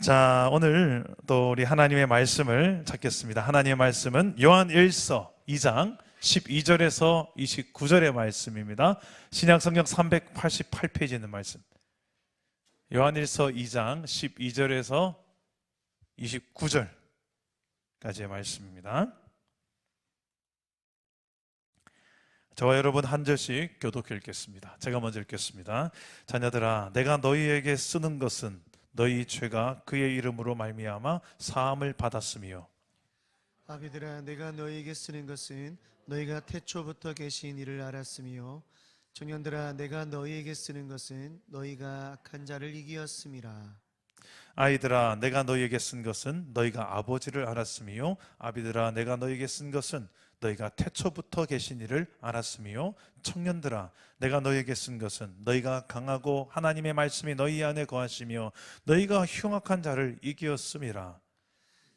자, 오늘 또 우리 하나님의 말씀을 찾겠습니다. 하나님의 말씀은 요한일서 2장 12절에서 29절의 말씀입니다. 신약성경 388페이지에 있는 말씀. 요한일서 2장 12절에서 29절까지의 말씀입니다. 저와 여러분 한 절씩 교독해 읽겠습니다. 제가 먼저 읽겠습니다. 자녀들아, 내가 너희에게 쓰는 것은 너희 죄가 그의 이름으로 말미암아 사함을 받았으며, 아비들아, 내가 너희에게 쓰는 것은 너희가 태초부터 계신 이를 알았으며, 청년들아, 내가 너희에게 쓰는 것은 너희가 악한 자를 이기었음이라. 아이들아, 내가 너희에게 쓴 것은 너희가 아버지를 알았으며, 아비들아, 내가 너희에게 쓴 것은 너희가 태초부터 계신 이를 알았으며, 청년들아, 내가 너희에게 쓴 것은 너희가 강하고 하나님의 말씀이 너희 안에 거하시며 너희가 흉악한 자를 이기었음이라.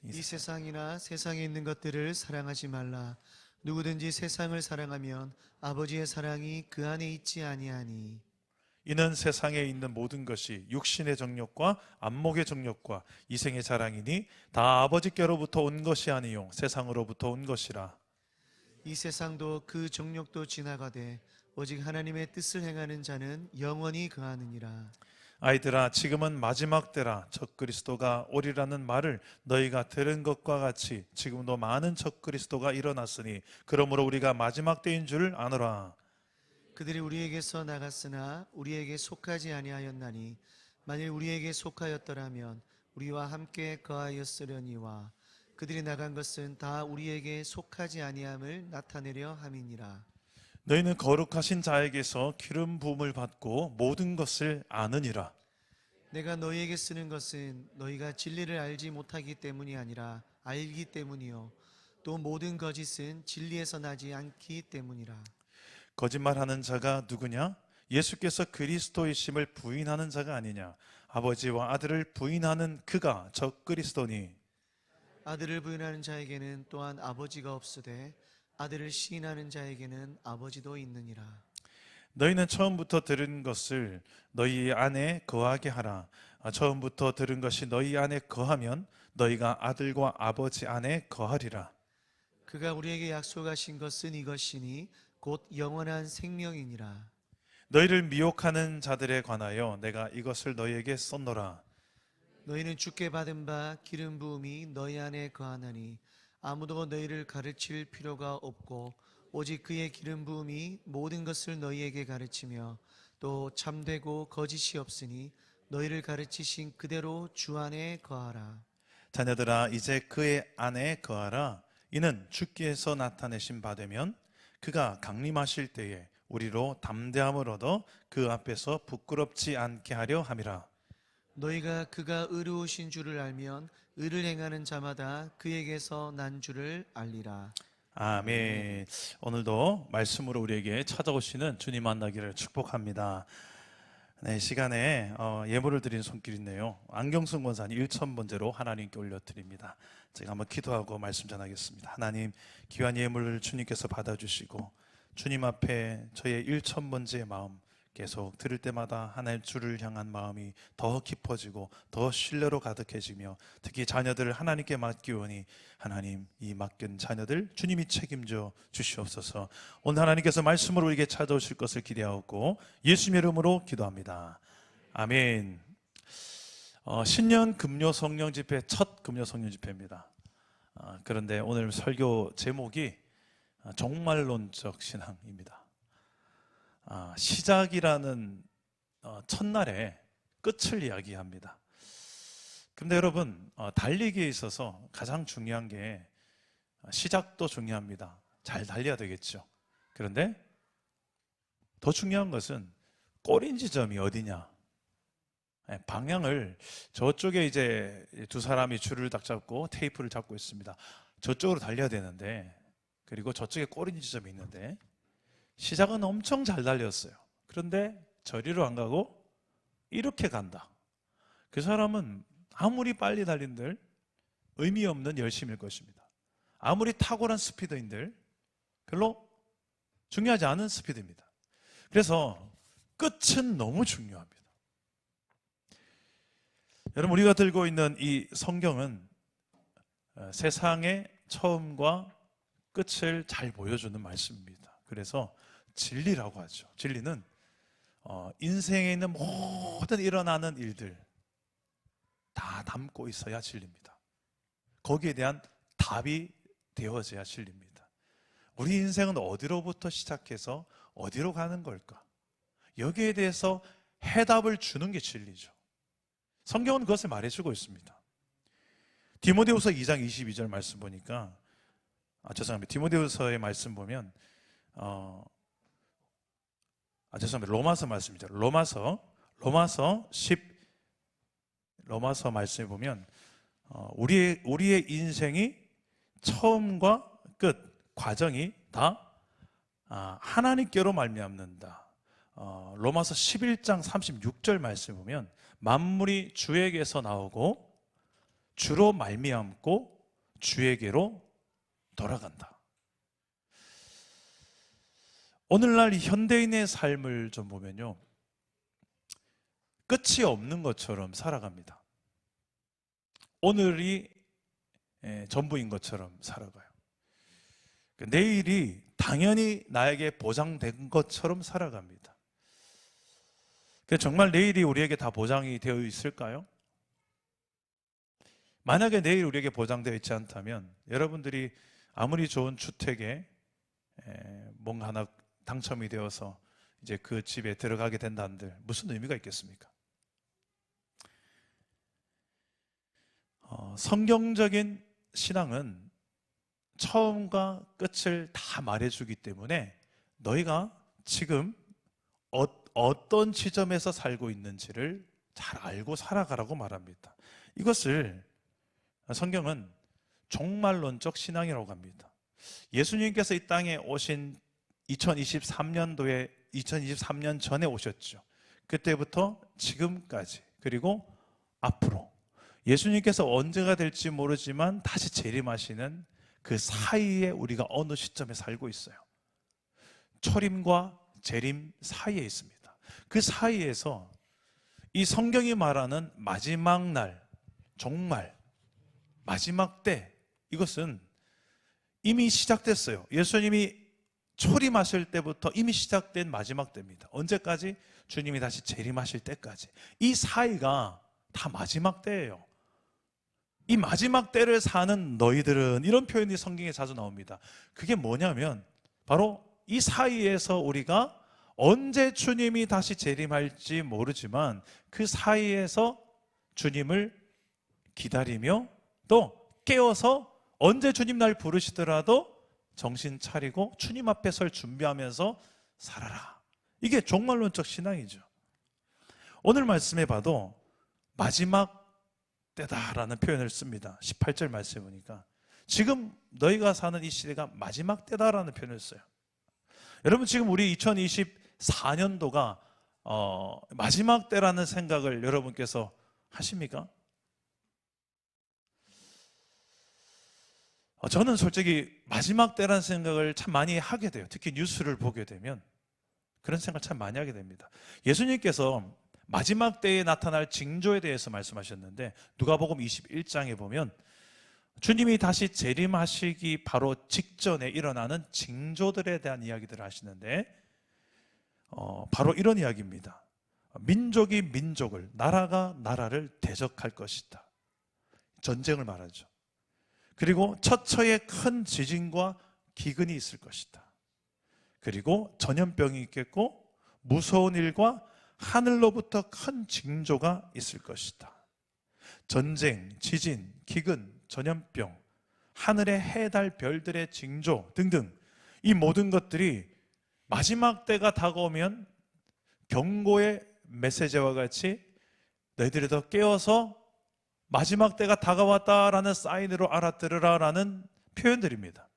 이 세상이나 세상에 있는 것들을 사랑하지 말라. 누구든지 세상을 사랑하면 아버지의 사랑이 그 안에 있지 아니하니. 이는 세상에 있는 모든 것이 육신의 정욕과 안목의 정욕과 이생의 자랑이니 다 아버지께로부터 온 것이 아니요 세상으로부터 온 것이라. 이 세상도 그 정욕도 지나가되 오직 하나님의 뜻을 행하는 자는 영원히 거하느니라. 아이들아, 지금은 마지막 때라. 적그리스도가 오리라는 말을 너희가 들은 것과 같이 지금도 많은 적그리스도가 일어났으니 그러므로 우리가 마지막 때인 줄 아노라. 그들이 우리에게서 나갔으나 우리에게 속하지 아니하였나니 만일 우리에게 속하였더라면 우리와 함께 거하였으려니와 그들이 나간 것은 다 우리에게 속하지 아니함을 나타내려 함이니라. 너희는 거룩하신 자에게서 기름 부음을 받고 모든 것을 아느니라. 내가 너희에게 쓰는 것은 너희가 진리를 알지 못하기 때문이 아니라 알기 때문이요 또 모든 거짓은 진리에서 나지 않기 때문이라. 거짓말하는 자가 누구냐? 예수께서 그리스도이심을 부인하는 자가 아니냐? 아버지와 아들을 부인하는 그가 적그리스도니. 아들을 부인하는 자에게는 또한 아버지가 없으되 아들을 시인하는 자에게는 아버지도 있느니라. 너희는 처음부터 들은 것을 너희 안에 거하게 하라. 처음부터 들은 것이 너희 안에 거하면 너희가 아들과 아버지 안에 거하리라. 그가 우리에게 약속하신 것은 이것이니 곧 영원한 생명이니라. 너희를 미혹하는 자들에 관하여 내가 이것을 너희에게 썼노라. 너희는 주께 받은 바 기름 부음이 너희 안에 거하나니 아무도 너희를 가르칠 필요가 없고 오직 그의 기름 부음이 모든 것을 너희에게 가르치며 또 참되고 거짓이 없으니 너희를 가르치신 그대로 주 안에 거하라. 자녀들아, 이제 그의 안에 거하라. 이는 주께서 나타내신 바 되면 그가 강림하실 때에 우리로 담대함을 얻어 그 앞에서 부끄럽지 않게 하려 함이라. 너희가 그가 의로우신 줄을 알면 의를 행하는 자마다 그에게서 난 줄을 알리라. 아멘. 오늘도 말씀으로 우리에게 찾아오시는 주님 만나기를 축복합니다. 네, 시간에 예물을 드린 손길인데요, 안경순 권사님 1,000번째로 하나님께 올려드립니다. 제가 한번 기도하고 말씀 전하겠습니다. 하나님, 귀한 예물을 주님께서 받아주시고 주님 앞에 저의 1,000번째의 마음 계속 들을 때마다 하나님 주를 향한 마음이 더 깊어지고 더 신뢰로 가득해지며 특히 자녀들을 하나님께 맡기오니 하나님, 이 맡긴 자녀들 주님이 책임져 주시옵소서. 오늘 하나님께서 말씀으로 우리에게 찾아오실 것을 기대하고 예수님의 이름으로 기도합니다. 아멘. 신년 금요 성령 집회 첫 금요 성령 집회입니다. 그런데 오늘 설교 제목이 종말론적 신앙입니다. 시작이라는 첫날에 끝을 이야기합니다. 그런데 여러분, 달리기에 있어서 가장 중요한 게 시작도 중요합니다. 잘 달려야 되겠죠. 그런데 더 중요한 것은 꼬린 지점이 어디냐. 방향을 저쪽에 이제 두 사람이 줄을 딱 잡고 테이프를 잡고 있습니다. 저쪽으로 달려야 되는데, 그리고 저쪽에 꼬린 지점이 있는데 시작은 엄청 잘 달렸어요. 그런데 저리로 안 가고 이렇게 간다. 그 사람은 아무리 빨리 달린들 의미 없는 열심일 것입니다. 아무리 탁월한 스피드인들 별로 중요하지 않은 스피드입니다. 그래서 끝은 너무 중요합니다. 여러분, 우리가 들고 있는 이 성경은 세상의 처음과 끝을 잘 보여주는 말씀입니다. 그래서 진리라고 하죠. 진리는 인생에 있는 모든 일어나는 일들 다 담고 있어야 진리입니다. 거기에 대한 답이 되어져야 진리입니다. 우리 인생은 어디로부터 시작해서 어디로 가는 걸까? 여기에 대해서 해답을 주는 게 진리죠. 성경은 그것을 말해주고 있습니다. 디모데후서 2장 22절 말씀 보니까 죄송합니다. 디모데후서의 말씀 보면 죄송합니다. 로마서 말씀이죠. 로마서 말씀에 보면 우리의 인생이 처음과 끝 과정이 다 하나님께로 말미암는다. 로마서 11장 36절 말씀에 보면 만물이 주에게서 나오고 주로 말미암고 주에게로 돌아간다. 오늘날 현대인의 삶을 좀 보면요, 끝이 없는 것처럼 살아갑니다. 오늘이 전부인 것처럼 살아가요. 내일이 당연히 나에게 보장된 것처럼 살아갑니다. 정말 내일이 우리에게 다 보장이 되어 있을까요? 만약에 내일 우리에게 보장되어 있지 않다면 여러분들이 아무리 좋은 주택에 뭔가 하나 당첨이 되어서 이제 그 집에 들어가게 된다는들 무슨 의미가 있겠습니까? 성경적인 신앙은 처음과 끝을 다 말해주기 때문에 너희가 지금 어떤 지점에서 살고 있는지를 잘 알고 살아가라고 말합니다. 이것을 성경은 종말론적 신앙이라고 합니다. 예수님께서 이 땅에 오신 2023년 전에 오셨죠. 그때부터 지금까지 그리고 앞으로 예수님께서 언제가 될지 모르지만 다시 재림하시는 그 사이에 우리가 어느 시점에 살고 있어요. 초림과 재림 사이에 있습니다. 그 사이에서 이 성경이 말하는 마지막 날, 종말, 마지막 때, 이것은 이미 시작됐어요. 예수님이 초림하실 때부터 이미 시작된 마지막 때입니다. 언제까지? 주님이 다시 재림하실 때까지. 이 사이가 다 마지막 때예요. 이 마지막 때를 사는 너희들은, 이런 표현이 성경에 자주 나옵니다. 그게 뭐냐면 바로 이 사이에서 우리가 언제 주님이 다시 재림할지 모르지만 그 사이에서 주님을 기다리며 또 깨어서 언제 주님 날 부르시더라도 정신 차리고 주님 앞에 설 준비하면서 살아라. 이게 종말론적 신앙이죠. 오늘 말씀에 봐도 마지막 때다라는 표현을 씁니다. 18절 말씀해 보니까 지금 너희가 사는 이 시대가 마지막 때다라는 표현을 써요. 여러분, 지금 우리 2024년도가 마지막 때라는 생각을 여러분께서 하십니까? 저는 솔직히 마지막 때라는 생각을 참 많이 하게 돼요. 특히 뉴스를 보게 되면 그런 생각을 참 많이 하게 됩니다. 예수님께서 마지막 때에 나타날 징조에 대해서 말씀하셨는데 누가복음 21장에 보면 주님이 다시 재림하시기 바로 직전에 일어나는 징조들에 대한 이야기들을 하시는데 바로 이런 이야기입니다. 민족이 민족을, 나라가 나라를 대적할 것이다. 전쟁을 말하죠. 그리고 처처에 큰 지진과 기근이 있을 것이다. 그리고 전염병이 있겠고 무서운 일과 하늘로부터 큰 징조가 있을 것이다. 전쟁, 지진, 기근, 전염병, 하늘의 해, 달, 별들의 징조 등등 이 모든 것들이 마지막 때가 다가오면 경고의 메시지와 같이 너희들이 더 깨어서 마지막 때가 다가왔다라는 사인으로 알아들으라라는 표현들입니다.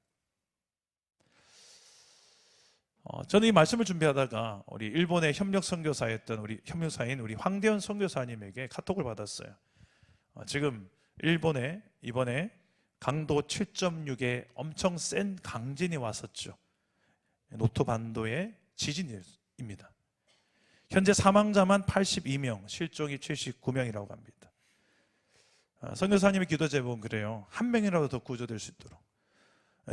저는 이 말씀을 준비하다가 우리 일본의 협력 선교사였던 우리 협력사인 우리 황대현 선교사님에게 카톡을 받았어요. 지금 일본에 이번에 강도 7.6의 엄청 센 강진이 왔었죠. 노토 반도의 지진입니다. 현재 사망자만 82명, 실종이 79명이라고 합니다. 선교사님의 기도 제목은 그래요. 한 명이라도 더 구조될 수 있도록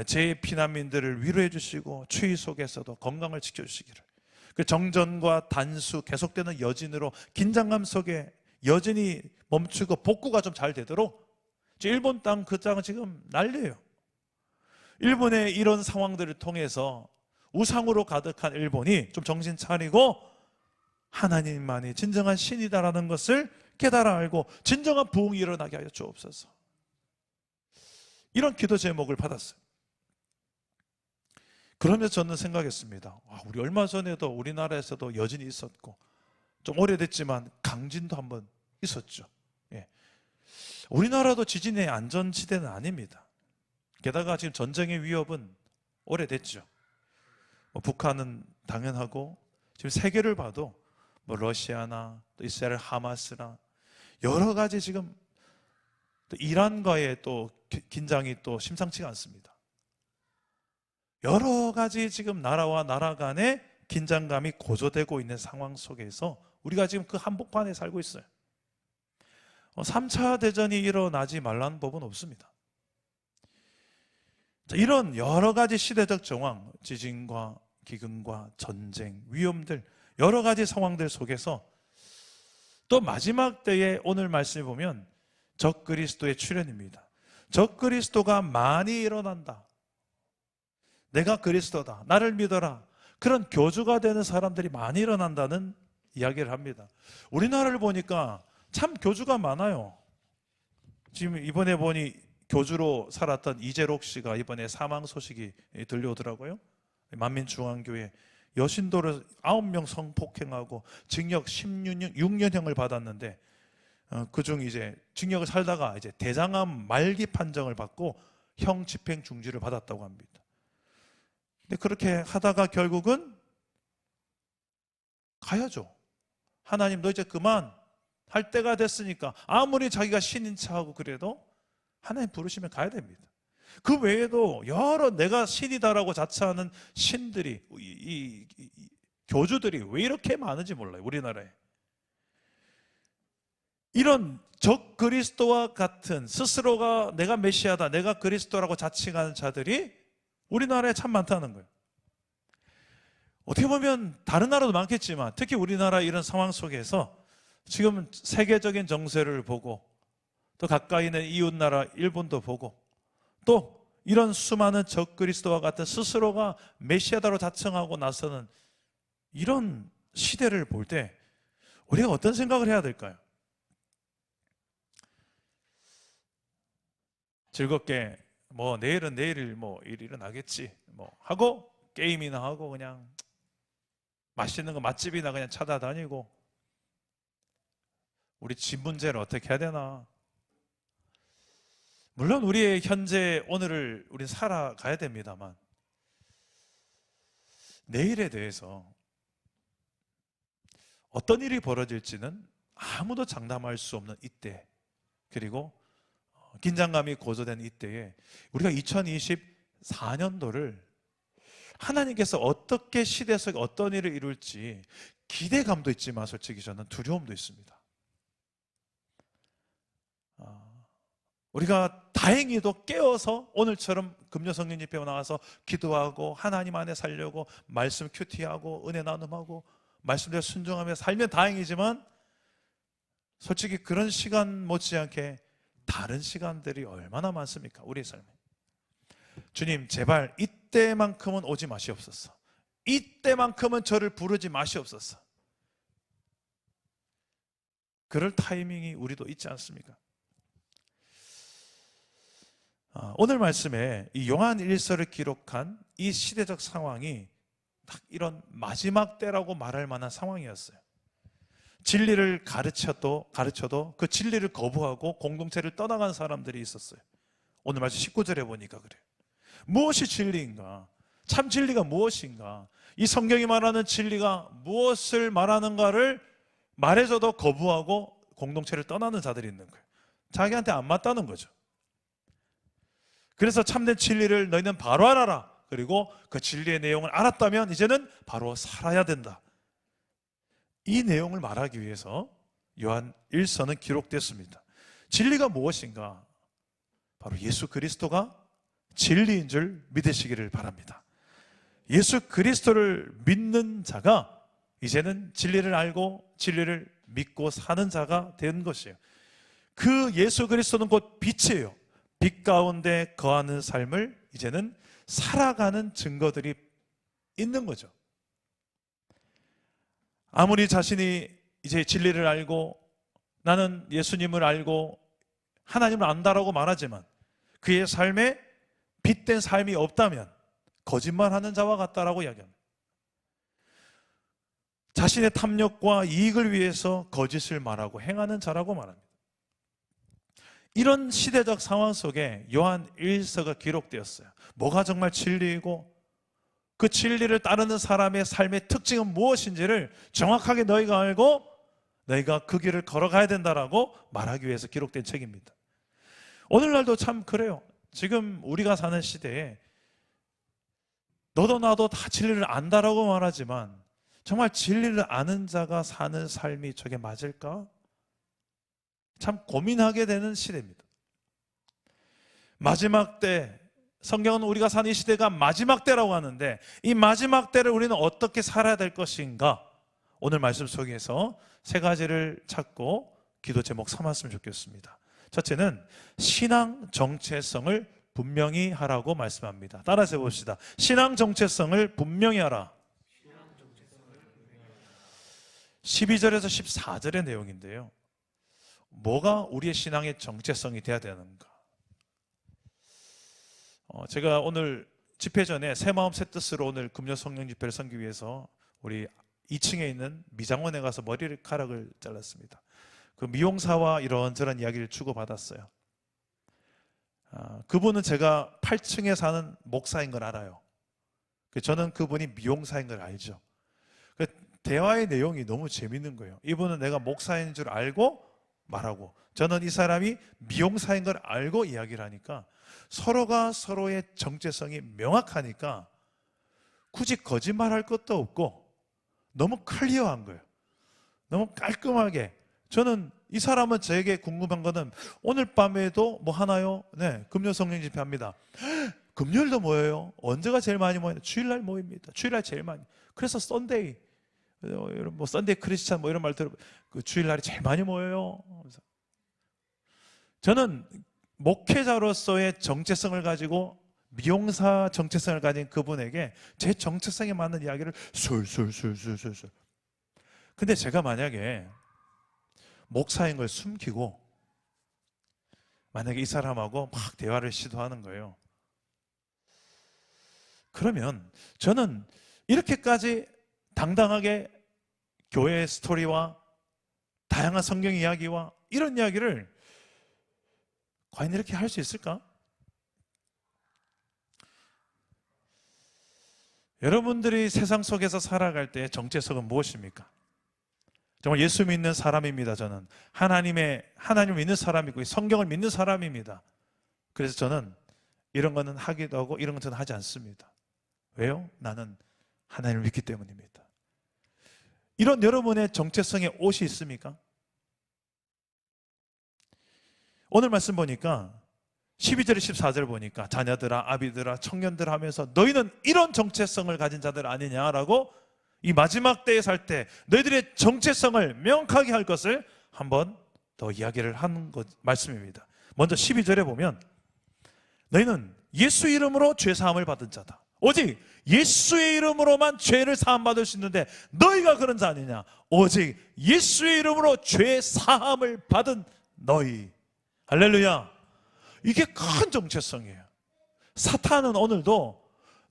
제 피난민들을 위로해 주시고 추위 속에서도 건강을 지켜주시기를, 그 정전과 단수 계속되는 여진으로 긴장감 속에 여진이 멈추고 복구가 좀 잘 되도록, 일본 땅 그 땅은 지금 난리예요. 일본의 이런 상황들을 통해서 우상으로 가득한 일본이 좀 정신 차리고 하나님만이 진정한 신이다라는 것을 깨달아 알고 진정한 부흥이 일어나게 하여 주옵소서. 이런 기도 제목을 받았어요. 그러면서 저는 생각했습니다. 우리 얼마 전에도 우리나라에서도 여진이 있었고, 좀 오래됐지만 강진도 한번 있었죠. 예. 우리나라도 지진의 안전지대는 아닙니다. 게다가 지금 전쟁의 위협은 오래됐죠. 북한은 당연하고, 지금 세계를 봐도 러시아나 또 이스라엘 하마스나 여러 가지 지금 또 이란과의 또 긴장이 또 심상치가 않습니다. 여러 가지 지금 나라와 나라 간의 긴장감이 고조되고 있는 상황 속에서 우리가 지금 그 한복판에 살고 있어요. 3차 대전이 일어나지 말라는 법은 없습니다. 이런 여러 가지 시대적 정황, 지진과 기근과 전쟁, 위험들, 여러 가지 상황들 속에서 또 마지막 때에 오늘 말씀을 보면 적그리스도의 출현입니다. 적그리스도가 많이 일어난다. 내가 그리스도다, 나를 믿어라, 그런 교주가 되는 사람들이 많이 일어난다는 이야기를 합니다. 우리나라를 보니까 참 교주가 많아요. 지금 이번에 보니 교주로 살았던 이재록 씨가 이번에 사망 소식이 들려오더라고요. 만민중앙교회 여신도를 9명 성폭행하고 징역 16년형을 받았는데, 그중 이제 징역을 살다가 이제 대장암 말기 판정을 받고 형 집행 중지를 받았다고 합니다. 근데 그렇게 하다가 결국은 가야죠. 하나님, 너 이제 그만 할 때가 됐으니까, 아무리 자기가 신인 척하고 그래도 하나님 부르시면 가야 됩니다. 그 외에도 여러 내가 신이다라고 자처하는 신들이, 이 교주들이 왜 이렇게 많은지 몰라요, 우리나라에. 이런 적 그리스도와 같은, 스스로가 내가 메시아다, 내가 그리스도라고 자칭하는 자들이 우리나라에 참 많다는 거예요. 어떻게 보면 다른 나라도 많겠지만 특히 우리나라 이런 상황 속에서 지금 세계적인 정세를 보고 또 가까이 있는 이웃 나라 일본도 보고 또 이런 수많은 적그리스도와 같은 스스로가 메시아다로 자청하고 나서는 이런 시대를 볼 때 우리가 어떤 생각을 해야 될까요? 즐겁게 내일은 내일 일 일어나겠지 하고 게임이나 하고 그냥 맛있는 거 맛집이나 그냥 찾아다니고, 우리 집 문제를 어떻게 해야 되나. 물론 우리의 현재 오늘을 우리 살아가야 됩니다만 내일에 대해서 어떤 일이 벌어질지는 아무도 장담할 수 없는 이때, 그리고 긴장감이 고조된 이때에 우리가 2024년도를 하나님께서 어떻게 시대 속에 어떤 일을 이룰지 기대감도 있지만 솔직히 저는 두려움도 있습니다. 우리가 다행히도 깨어서 오늘처럼 금요 성령 집회에 나와서 기도하고 하나님 안에 살려고 말씀 큐티하고 은혜 나눔하고 말씀대로 순종하며 살면 다행이지만, 솔직히 그런 시간 못지않게 다른 시간들이 얼마나 많습니까? 우리의 삶에. 주님, 제발 이때만큼은 오지 마시옵소서. 이때만큼은 저를 부르지 마시옵소서. 그럴 타이밍이 우리도 있지 않습니까? 오늘 말씀에 이 요한 1서를 기록한 이 시대적 상황이 딱 이런 마지막 때라고 말할 만한 상황이었어요. 진리를 가르쳐도 그 진리를 거부하고 공동체를 떠나간 사람들이 있었어요. 오늘 말씀 19절에 보니까 그래요. 무엇이 진리인가? 참 진리가 무엇인가? 이 성경이 말하는 진리가 무엇을 말하는가를 말해줘도 거부하고 공동체를 떠나는 자들이 있는 거예요. 자기한테 안 맞다는 거죠. 그래서 참된 진리를 너희는 바로 알아라. 그리고 그 진리의 내용을 알았다면 이제는 바로 살아야 된다. 이 내용을 말하기 위해서 요한 1서는 기록됐습니다. 진리가 무엇인가? 바로 예수 그리스도가 진리인 줄 믿으시기를 바랍니다. 예수 그리스도를 믿는 자가 이제는 진리를 알고 진리를 믿고 사는 자가 된 것이에요. 그 예수 그리스도는 곧 빛이에요. 빛 가운데 거하는 삶을 이제는 살아가는 증거들이 있는 거죠. 아무리 자신이 이제 진리를 알고 나는 예수님을 알고 하나님을 안다라고 말하지만 그의 삶에 빛된 삶이 없다면 거짓말하는 자와 같다라고 이야기합니다. 자신의 탐욕과 이익을 위해서 거짓을 말하고 행하는 자라고 말합니다. 이런 시대적 상황 속에 요한 1서가 기록되었어요. 뭐가 정말 진리이고 그 진리를 따르는 사람의 삶의 특징은 무엇인지를 정확하게 너희가 알고 너희가 그 길을 걸어가야 된다라고 말하기 위해서 기록된 책입니다. 오늘날도 참 그래요. 지금 우리가 사는 시대에 너도 나도 다 진리를 안다라고 말하지만 정말 진리를 아는 자가 사는 삶이 저게 맞을까? 참 고민하게 되는 시대입니다. 마지막 때, 성경은 우리가 사는 이 시대가 마지막 때라고 하는데 이 마지막 때를 우리는 어떻게 살아야 될 것인가? 오늘 말씀 속에서 세 가지를 찾고 기도 제목 삼았으면 좋겠습니다. 첫째는 신앙 정체성을 분명히 하라고 말씀합니다. 따라서 해봅시다. 신앙 정체성을 분명히 하라. 12절에서 14절의 내용인데요. 뭐가 우리의 신앙의 정체성이 돼야 되는가? 제가 오늘 집회 전에 새 마음 새 뜻으로 오늘 금요 성령 집회를 섬기기 위해서 우리 2층에 있는 미장원에 가서 머리카락을 잘랐습니다. 그 미용사와 이런저런 이야기를 주고받았어요. 그분은 제가 8층에 사는 목사인 걸 알아요. 저는 그분이 미용사인 걸 알죠. 대화의 내용이 너무 재밌는 거예요. 이분은 내가 목사인 줄 알고 말하고 저는 이 사람이 미용사인 걸 알고 이야기를 하니까 서로가 서로의 정체성이 명확하니까 굳이 거짓말할 것도 없고 너무 클리어한 거예요. 너무 깔끔하게. 저는 이 사람은 저에게 궁금한 거는 오늘 밤에도 뭐 하나요? 네, 금요 성령 집회 합니다. 금요일도 모여요? 언제가 제일 많이 모여요? 주일날 모입니다. 주일날 제일 많이. 그래서 썬데이, 뭐 썬데이 크리스찬 뭐 이런 말 들어, 그 주일날이 제일 많이 모여요. 저는 목회자로서의 정체성을 가지고 미용사 정체성을 가진 그분에게 제 정체성에 맞는 이야기를 술술술술술술. 근데 제가 만약에 목사인 걸 숨기고 만약에 이 사람하고 막 대화를 시도하는 거예요. 그러면 저는 이렇게까지 당당하게 교회의 스토리와 다양한 성경 이야기와 이런 이야기를 과연 이렇게 할 수 있을까? 여러분들이 세상 속에서 살아갈 때 정체성은 무엇입니까? 정말 예수 믿는 사람입니다. 저는 하나님을 믿는 사람이고 성경을 믿는 사람입니다. 그래서 저는 이런 거는 하기도 하고 이런 건 저는 하지 않습니다. 왜요? 나는 하나님을 믿기 때문입니다. 이런 여러분의 정체성의 옷이 있습니까? 오늘 말씀 보니까 12절 14절 보니까 자녀들아 아비들아 청년들아 하면서 너희는 이런 정체성을 가진 자들 아니냐라고 이 마지막 때에 살 때 너희들의 정체성을 명확하게 할 것을 한번 더 이야기를 하는 말씀입니다. 먼저 12절에 보면 너희는 예수 이름으로 죄 사함을 받은 자다. 오직 예수의 이름으로만 죄를 사함받을 수 있는데 너희가 그런 자 아니냐. 오직 예수의 이름으로 죄 사함을 받은 너희. 할렐루야. 이게 큰 정체성이에요. 사탄은 오늘도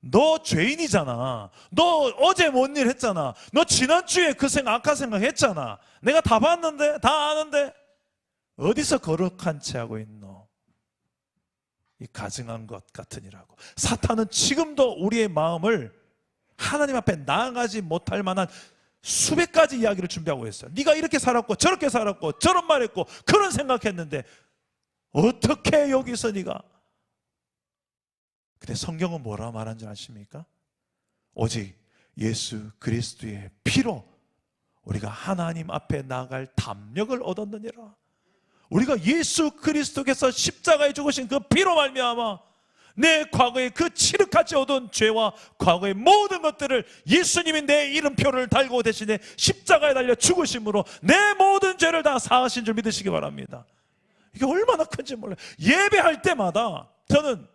너 죄인이잖아. 너 어제 뭔 일 했잖아. 너 지난주에 그 악한 생각 했잖아. 내가 다 봤는데, 다 아는데 어디서 거룩한 채 하고 있노? 이 가증한 것 같으니라고. 사탄은 지금도 우리의 마음을 하나님 앞에 나아가지 못할 만한 수백 가지 이야기를 준비하고 있어요. 네가 이렇게 살았고 저렇게 살았고 저런 말했고 그런 생각했는데 어떻게 여기서 네가. 근데 성경은 뭐라 말한 줄 아십니까? 오직 예수 그리스도의 피로 우리가 하나님 앞에 나아갈 담력을 얻었느니라. 우리가 예수 그리스도께서 십자가에 죽으신 그 피로 말미암아 내 과거의 그 칠흑같이 얻은 죄와 과거의 모든 것들을 예수님이 내 이름표를 달고 대신에 십자가에 달려 죽으심으로 내 모든 죄를 다 사하신 줄 믿으시기 바랍니다. 이게 얼마나 큰지 몰라요. 예배할 때마다 저는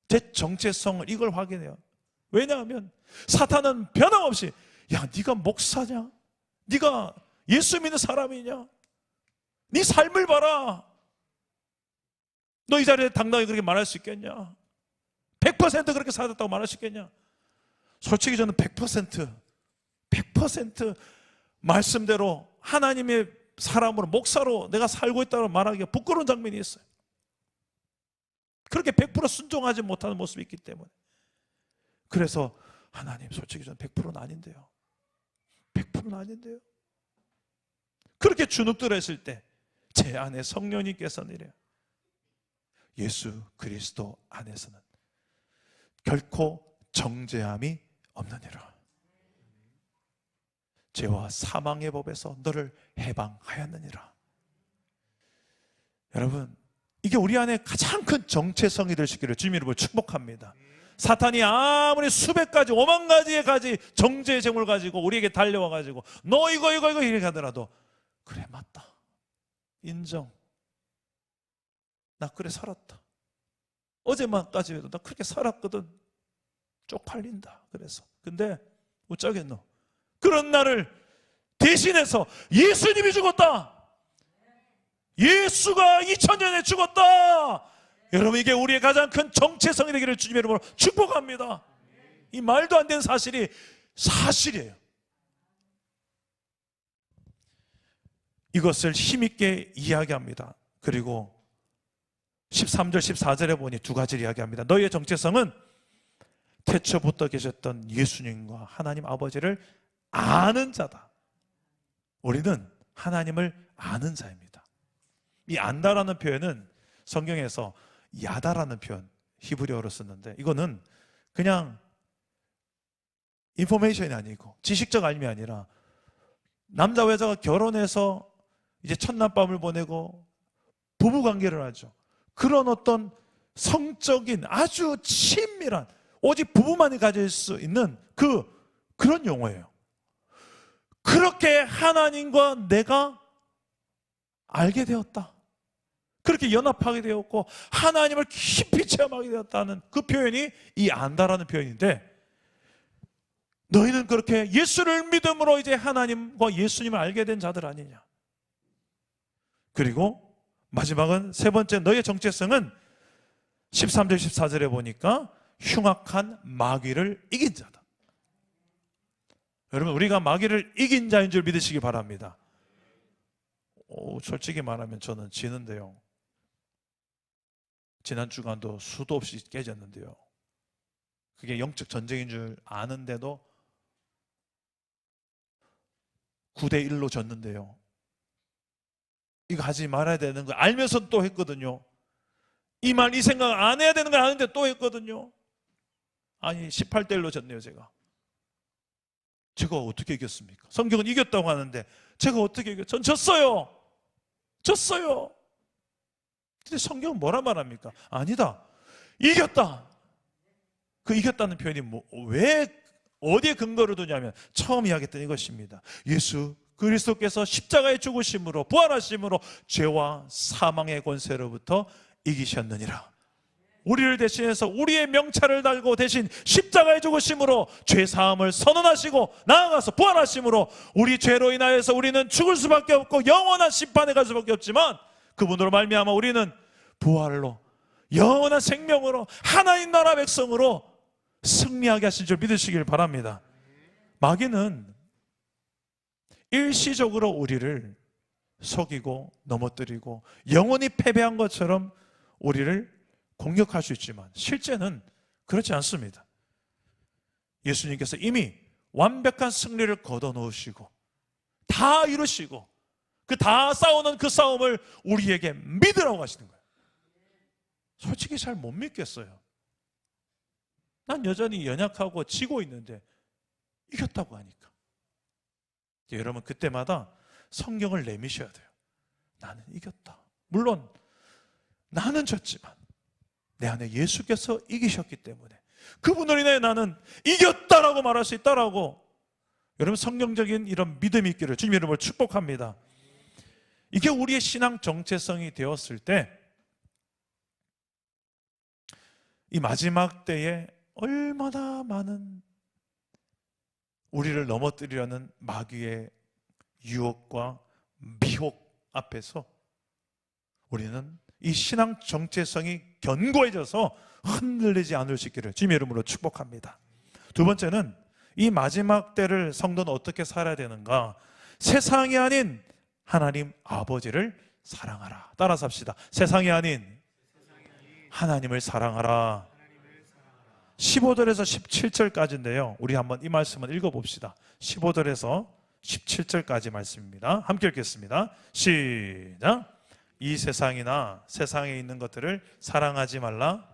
제 정체성을 이걸 확인해요. 왜냐하면 사탄은 변함없이 야, 네가 목사냐? 네가 예수 믿는 사람이냐? 네 삶을 봐라. 너 이 자리에 당당히 그렇게 말할 수 있겠냐? 100% 그렇게 살았다고 말할 수 있겠냐? 솔직히 저는 100% 말씀대로 하나님의 사람으로 목사로 내가 살고 있다고 말하기가 부끄러운 장면이 있어요. 그렇게 100% 순종하지 못하는 모습이 있기 때문에. 그래서 하나님 솔직히 저는 100%는 아닌데요. 100%는 아닌데요. 그렇게 주눅들었을 때 제 안에 성령님께서는 이래요. 예수 그리스도 안에서는 결코 정죄함이 없느니라. 죄와 사망의 법에서 너를 해방하였느니라. 여러분, 이게 우리 안에 가장 큰 정체성이 될 수 있기를 주님 이름으로 축복합니다. 사탄이 아무리 수백 가지, 5만 가지의 정죄의 제목을 가지고 우리에게 달려와 가지고 너 이거 이렇게 하더라도 그래, 맞다, 인정, 나 그래 살았다, 어제만까지 해도 나 그렇게 살았거든, 쪽팔린다. 그래서 근데 어쩌겠노, 그런 나를 대신해서 예수님이 죽었다, 예수가 2000년에 죽었다. 여러분, 이게 우리의 가장 큰 정체성이 되기를 주님의 이름으로 축복합니다. 이 말도 안 되는 사실이 사실이에요. 이것을 힘있게 이야기합니다. 그리고 13절 14절에 보니 두 가지를 이야기합니다. 너희의 정체성은 태초부터 계셨던 예수님과 하나님 아버지를 아는 자다. 우리는 하나님을 아는 자입니다. 이 안다라는 표현은 성경에서 야다라는 표현, 히브리어로 썼는데 이거는 그냥 인포메이션이 아니고 지식적 알미 아니라 남자와 여자가 결혼해서 이제 첫날밤을 보내고 부부관계를 하죠. 그런 어떤 성적인 아주 친밀한, 오직 부부만이 가질 수 있는 그런 용어예요. 그렇게 하나님과 내가 알게 되었다, 그렇게 연합하게 되었고 하나님을 깊이 체험하게 되었다는 그 표현이 이 안다라는 표현인데, 너희는 그렇게 예수를 믿음으로 이제 하나님과 예수님을 알게 된 자들 아니냐. 그리고 마지막은 세 번째, 너희의 정체성은 13절 14절에 보니까 흉악한 마귀를 이긴 자다. 여러분, 우리가 마귀를 이긴 자인 줄 믿으시기 바랍니다. 솔직히 말하면 저는 지는데요. 지난 주간도 수도 없이 깨졌는데요. 그게 영적 전쟁인 줄 아는데도 9대1로 졌는데요. 이거 하지 말아야 되는 거 알면서 또 했거든요. 이 말, 이 생각 안 해야 되는 걸 아는데 또 했거든요. 아니 18대1로 졌네요. 제가 어떻게 이겼습니까? 성경은 이겼다고 하는데 제가 어떻게 이겼어요? 전 졌어요. 근데 성경은 뭐라 말합니까? 아니다, 이겼다. 그 이겼다는 표현이 왜 어디에 근거를 두냐면 처음 이야기했던 이것입니다. 예수 그리스도께서 십자가에 죽으심으로 부활하심으로 죄와 사망의 권세로부터 이기셨느니라. 우리를 대신해서 우리의 명찰을 달고 대신 십자가에 죽으심으로 죄사함을 선언하시고 나아가서 부활하심으로 우리 죄로 인하여서 우리는 죽을 수밖에 없고 영원한 심판에 갈 수밖에 없지만 그분으로 말미암아 우리는 부활로 영원한 생명으로 하나님 나라 백성으로 승리하게 하신 줄 믿으시길 바랍니다. 마귀는 일시적으로 우리를 속이고 넘어뜨리고 영원히 패배한 것처럼 우리를 공격할 수 있지만 실제는 그렇지 않습니다. 예수님께서 이미 완벽한 승리를 거둬놓으시고 다 이루시고 그 다 싸우는 그 싸움을 우리에게 믿으라고 하시는 거예요. 솔직히 잘 못 믿겠어요. 난 여전히 연약하고 지고 있는데 이겼다고 하니까. 여러분, 그때마다 성경을 내미셔야 돼요. 나는 이겼다. 물론 나는 졌지만 내 안에 예수께서 이기셨기 때문에 그분으로 인해 나는 이겼다라고 말할 수 있다라고, 여러분 성경적인 이런 믿음이 있기를 주님의 이름으로 축복합니다. 이게 우리의 신앙 정체성이 되었을 때 이 마지막 때에 얼마나 많은 우리를 넘어뜨리려는 마귀의 유혹과 미혹 앞에서 우리는 이 신앙 정체성이 견고해져서 흔들리지 않을 수 있기를 주님의 이름으로 축복합니다. 두 번째는 이 마지막 때를 성도는 어떻게 살아야 되는가? 세상이 아닌 하나님 아버지를 사랑하라. 따라서 합시다. 세상이 아닌 하나님을 사랑하라. 15절에서 17절까지인데요. 우리 한번 이 말씀을 읽어봅시다. 15절에서 17절까지 말씀입니다. 함께 읽겠습니다. 시작. 이 세상이나 세상에 있는 것들을 사랑하지 말라.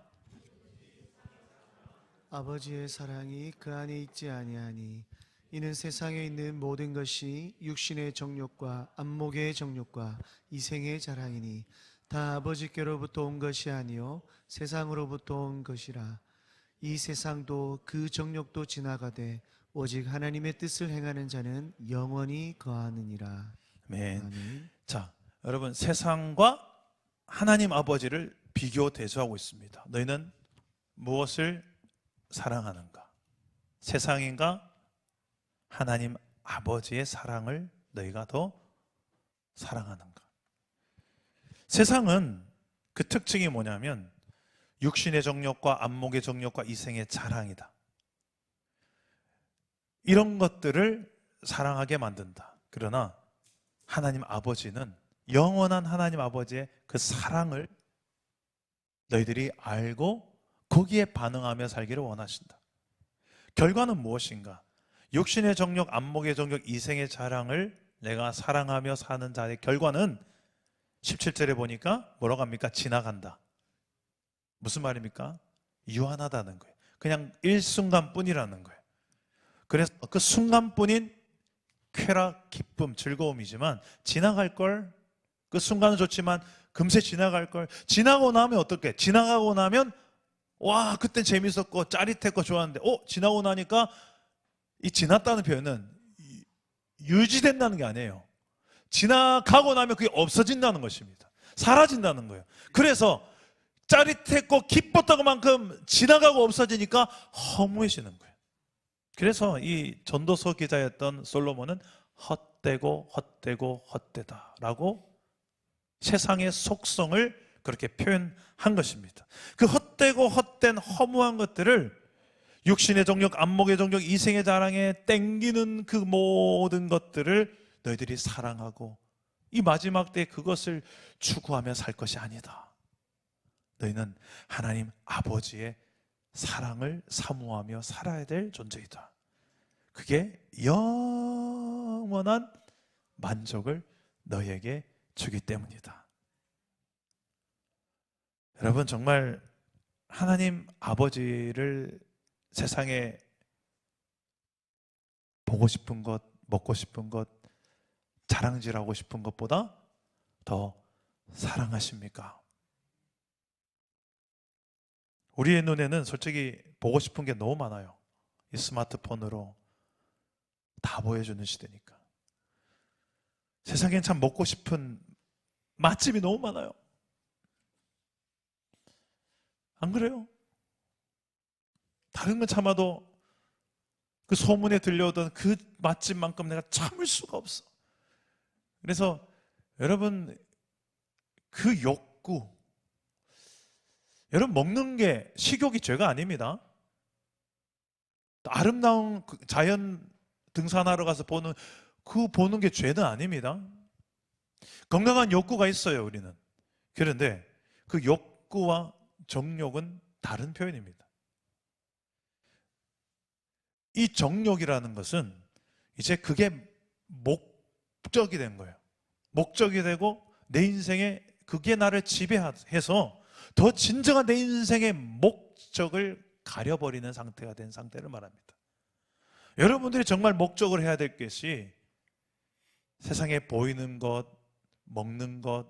아버지의 사랑이 그 안에 있지 아니하니 이는 세상에 있는 모든 것이 육신의 정욕과 안목의 정욕과 이생의 자랑이니 다 아버지께로부터 온 것이 아니요 세상으로부터 온 것이라. 이 세상도 그 정욕도 지나가되 오직 하나님의 뜻을 행하는 자는 영원히 거하느니라. 아멘. 아멘. 자, 여러분 세상과 하나님 아버지를 비교 대조하고 있습니다. 너희는 무엇을 사랑하는가? 세상인가? 하나님 아버지의 사랑을 너희가 더 사랑하는가? 세상은 그 특징이 뭐냐면 육신의 정욕과 안목의 정욕과 이생의 자랑이다. 이런 것들을 사랑하게 만든다. 그러나 하나님 아버지는 영원한 하나님 아버지의 그 사랑을 너희들이 알고 거기에 반응하며 살기를 원하신다. 결과는 무엇인가? 육신의 정욕, 안목의 정욕, 이생의 자랑을 내가 사랑하며 사는 자의 결과는 17절에 보니까 뭐라고 합니까? 지나간다. 무슨 말입니까? 유한하다는 거예요. 그냥 일순간뿐이라는 거예요. 그래서 그 순간뿐인 쾌락, 기쁨, 즐거움이지만 지나갈 걸, 그 순간은 좋지만 금세 지나갈 걸. 지나고 나면 어떨게? 지나가고 나면 와, 그땐 재밌었고 짜릿했고 좋았는데 지나고 나니까 이 지났다는 표현은 유지된다는 게 아니에요. 지나가고 나면 그게 없어진다는 것입니다. 사라진다는 거예요. 그래서 짜릿했고 기뻤던 것만큼 지나가고 없어지니까 허무해지는 거예요. 그래서 이 전도서 기자였던 솔로몬은 헛되고 헛되고 헛되다라고 세상의 속성을 그렇게 표현한 것입니다. 그 헛되고 헛된 허무한 것들을 육신의 정욕, 안목의 정욕, 이생의 자랑에 땡기는 그 모든 것들을 너희들이 사랑하고 이 마지막 때에 그것을 추구하며 살 것이 아니다. 너희는 하나님 아버지의 사랑을 사모하며 살아야 될 존재이다. 그게 영원한 만족을 너희에게 주기 때문이다. 여러분 정말 하나님 아버지를 세상에 보고 싶은 것, 먹고 싶은 것, 자랑질하고 싶은 것보다 더 사랑하십니까? 우리의 눈에는 솔직히 보고 싶은 게 너무 많아요. 이 스마트폰으로 다 보여주는 시대니까. 세상엔 참 먹고 싶은 맛집이 너무 많아요. 안 그래요? 다른 건 참아도 그 소문에 들려오던 그 맛집만큼 내가 참을 수가 없어. 그래서 여러분 그 욕구, 여러분 먹는 게 식욕이 죄가 아닙니다. 아름다운 자연 등산하러 가서 보는 게 죄는 아닙니다. 건강한 욕구가 있어요, 우리는. 그런데 그 욕구와 정욕은 다른 표현입니다. 이 정욕이라는 것은 이제 그게 목적이 된 거예요. 목적이 되고 내 인생에 그게 나를 지배해서 더 진정한 내 인생의 목적을 가려버리는 상태가 된 상태를 말합니다. 여러분들이 정말 목적을 해야 될 것이 세상에 보이는 것, 먹는 것,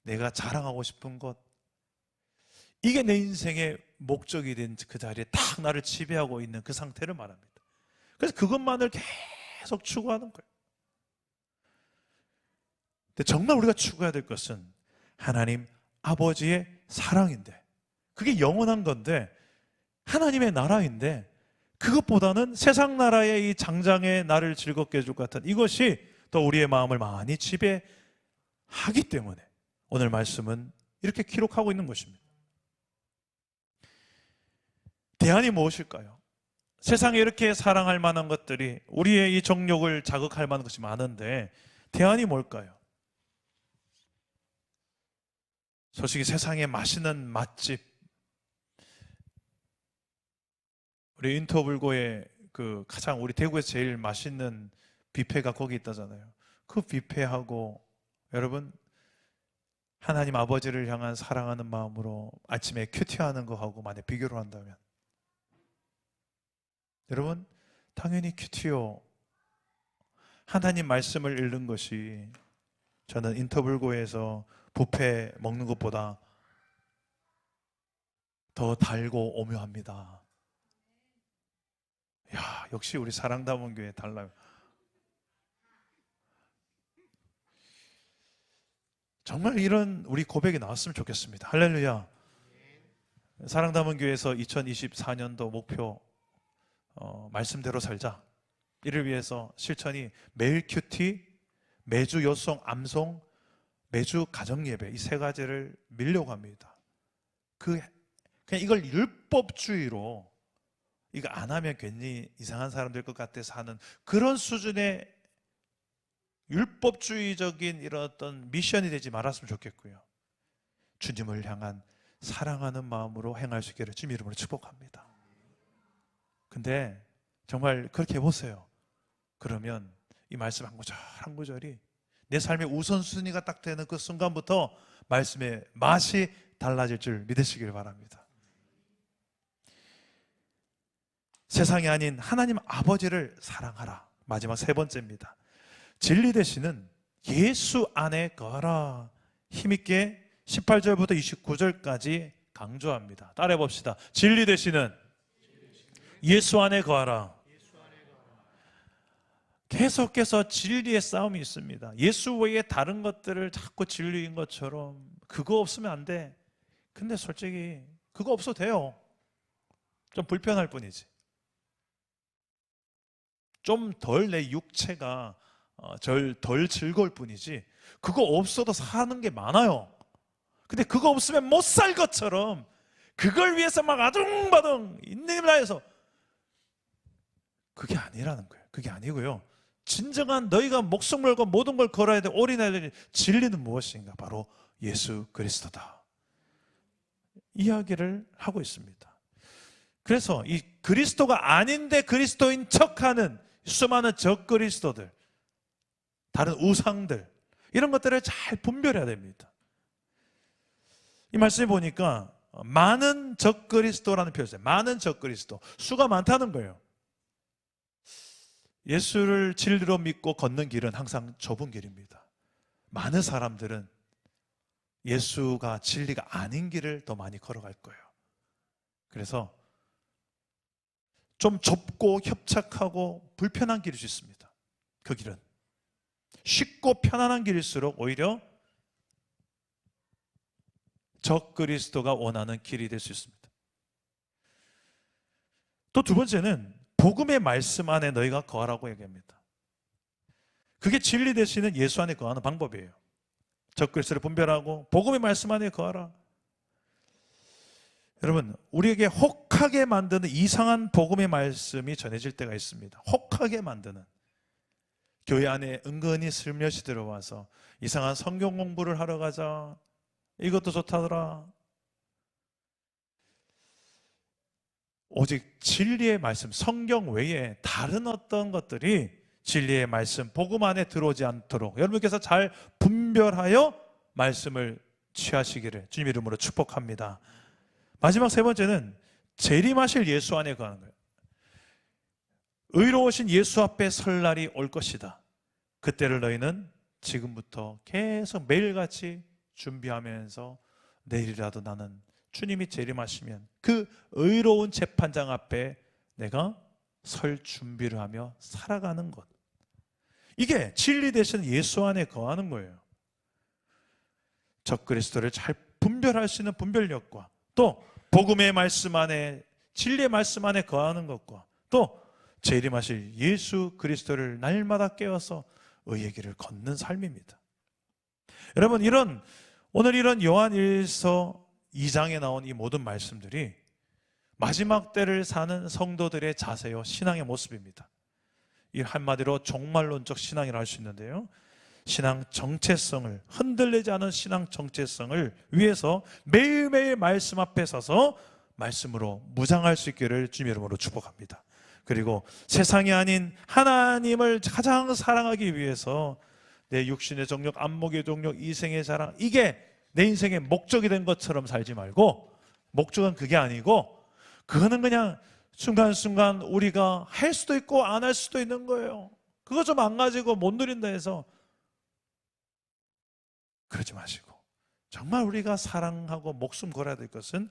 내가 자랑하고 싶은 것, 이게 내 인생의 목적이 된 그 자리에 딱 나를 지배하고 있는 그 상태를 말합니다. 그래서 그것만을 계속 추구하는 거예요. 근데 정말 우리가 추구해야 될 것은 하나님 아버지의 사랑인데, 그게 영원한 건데, 하나님의 나라인데, 그것보다는 세상 나라의 이 장장의 나를 즐겁게 해줄 것 같은 이것이 더 우리의 마음을 많이 지배하기 때문에 오늘 말씀은 이렇게 기록하고 있는 것입니다. 대안이 무엇일까요? 세상에 이렇게 사랑할 만한 것들이, 우리의 이 정욕을 자극할 만한 것이 많은데 대안이 뭘까요? 솔직히 세상에 맛있는 맛집, 우리 인터불고에 그 가장 우리 대구에서 제일 맛있는 뷔페가 거기 있다잖아요. 그 뷔페하고 여러분 하나님 아버지를 향한 사랑하는 마음으로 아침에 큐티하는 거하고 만약 비교를 한다면, 여러분 당연히 큐티요. 하나님 말씀을 읽는 것이 저는 인터불고에서 뷔페 먹는 것보다 더 달고 오묘합니다. 야, 역시 우리 사랑담은 교회 달라요. 정말 이런 우리 고백이 나왔으면 좋겠습니다. 할렐루야. 사랑담은 교회에서 2024년도 목표 말씀대로 살자, 이를 위해서 실천이 매일 큐티, 매주 요송, 암송, 매주 가정예배, 이 세 가지를 밀려고 합니다. 그냥 이걸 율법주의로 이거 안 하면 괜히 이상한 사람 될 것 같아서 하는 그런 수준의 율법주의적인 이런 어떤 미션이 되지 말았으면 좋겠고요. 주님을 향한 사랑하는 마음으로 행할 수 있기를 주님 이름으로 축복합니다. 근데 정말 그렇게 해보세요. 그러면 이 말씀 한 구절 한 구절이 내 삶의 우선순위가 딱 되는 그 순간부터 말씀의 맛이 달라질 줄 믿으시길 바랍니다. 세상이 아닌 하나님 아버지를 사랑하라. 마지막 세 번째입니다. 진리 되시는 예수 안에 거하라. 힘있게 18절부터 29절까지 강조합니다. 따라해 봅시다. 진리 되시는 예수 안에 거하라. 계속해서 진리의 싸움이 있습니다. 예수 외에 다른 것들을 자꾸 진리인 것처럼 그거 없으면 안 돼. 근데 솔직히 그거 없어도 돼요. 좀 불편할 뿐이지. 좀 덜 내 육체가 덜 즐거울 뿐이지 그거 없어도 사는 게 많아요. 근데 그거 없으면 못 살 것처럼 그걸 위해서 막 아둥바둥 인내를 다해서, 그게 아니라는 거예요. 그게 아니고요. 진정한 너희가 목숨 걸고 모든 걸 걸어야 돼 올인해야 될 진리는 무엇인가? 바로 예수 그리스도다. 이야기를 하고 있습니다. 그래서 이 그리스도가 아닌데 그리스도인 척하는 수많은 적그리스도들, 다른 우상들, 이런 것들을 잘 분별해야 됩니다. 이 말씀에 보니까 많은 적그리스도라는 표현이 있어요. 많은 적그리스도, 수가 많다는 거예요. 예수를 진리로 믿고 걷는 길은 항상 좁은 길입니다. 많은 사람들은 예수가 진리가 아닌 길을 더 많이 걸어갈 거예요. 그래서 좀 좁고 협착하고 불편한 길일 수 있습니다. 그 길은 쉽고 편안한 길일수록 오히려 적그리스도가 원하는 길이 될 수 있습니다. 또 두 번째는 복음의 말씀 안에 너희가 거하라고 얘기합니다. 그게 진리 되시는 예수 안에 거하는 방법이에요. 적그리스도를 분별하고 복음의 말씀 안에 거하라. 여러분, 우리에게 혹하게 만드는 이상한 복음의 말씀이 전해질 때가 있습니다. 혹하게 만드는, 교회 안에 은근히 슬며시 들어와서 이상한 성경 공부를 하러 가자, 이것도 좋다더라. 오직 진리의 말씀, 성경 외에 다른 어떤 것들이 진리의 말씀, 복음 안에 들어오지 않도록 여러분께서 잘 분별하여 말씀을 취하시기를 주님 이름으로 축복합니다. 마지막 세 번째는 재림하실 예수 안에 거하는 거예요. 의로우신 예수 앞에 설 날이 올 것이다. 그때를 너희는 지금부터 계속 매일같이 준비하면서 내일이라도 나는 주님이 재림하시면 그 의로운 재판장 앞에 내가 설 준비를 하며 살아가는 것, 이게 진리 되신 예수 안에 거하는 거예요. 적그리스도를 잘 분별할 수 있는 분별력과 또 복음의 말씀 안에, 진리의 말씀 안에 거하는 것과 또 재림하실 예수 그리스도를 날마다 깨워서 의의 길을 걷는 삶입니다. 여러분, 오늘 이런 요한일서 2장에 나온 이 모든 말씀들이 마지막 때를 사는 성도들의 자세요, 신앙의 모습입니다. 이 한마디로 종말론적 신앙이라 할 수 있는데요, 신앙 정체성을, 흔들리지 않은 신앙 정체성을 위해서 매일매일 말씀 앞에 서서 말씀으로 무장할 수 있기를 주님의 이름으로 축복합니다. 그리고 세상이 아닌 하나님을 가장 사랑하기 위해서 내 육신의 정욕, 안목의 정욕, 이생의 자랑, 이게 내 인생의 목적이 된 것처럼 살지 말고, 목적은 그게 아니고 그거는 그냥 순간순간 우리가 할 수도 있고 안 할 수도 있는 거예요. 그거 좀 안 가지고 못 누린다 해서 그러지 마시고, 정말 우리가 사랑하고 목숨 걸어야 될 것은